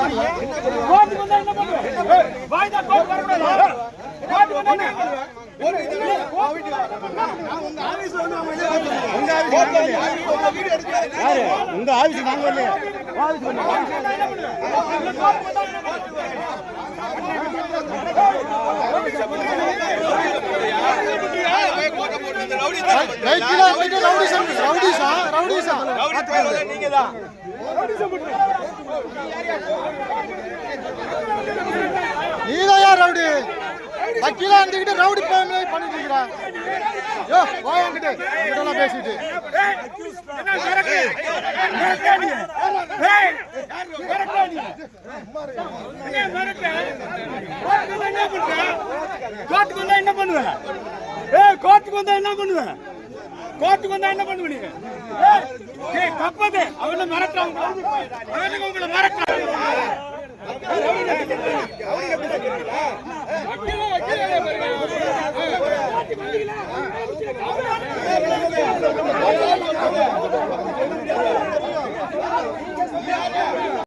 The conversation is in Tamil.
கோர்ட்டுக்கு வந்தா என்ன பண்ணுவ? வாய்தா கோர்ட் வரக்கூடாது. கோர்ட்டுக்கு வந்தா என்ன பண்ணுவ? உங்க ஆபீஸ் நாங்க வரலையே. நீதான் யார் ரவுடி? வக்கீலா இருந்துகிட்டு ரவுடி பண்ணிட்டு இருக்கிறா. யோ வாங்கிட்டு இதெல்லாம் பேசிட்டு கோர்ட்டுக்கு வந்தா என்ன பண்ணுவ? கோர்ட்டுக்கு வந்தா என்ன பண்ணுவ? கோர்ட்டுக்கு வந்தா என்ன பண்ணுவ நீ? தப்பது அவனை மிரட்டுறாங்க. உங்களை மிரட்டுறாங்க.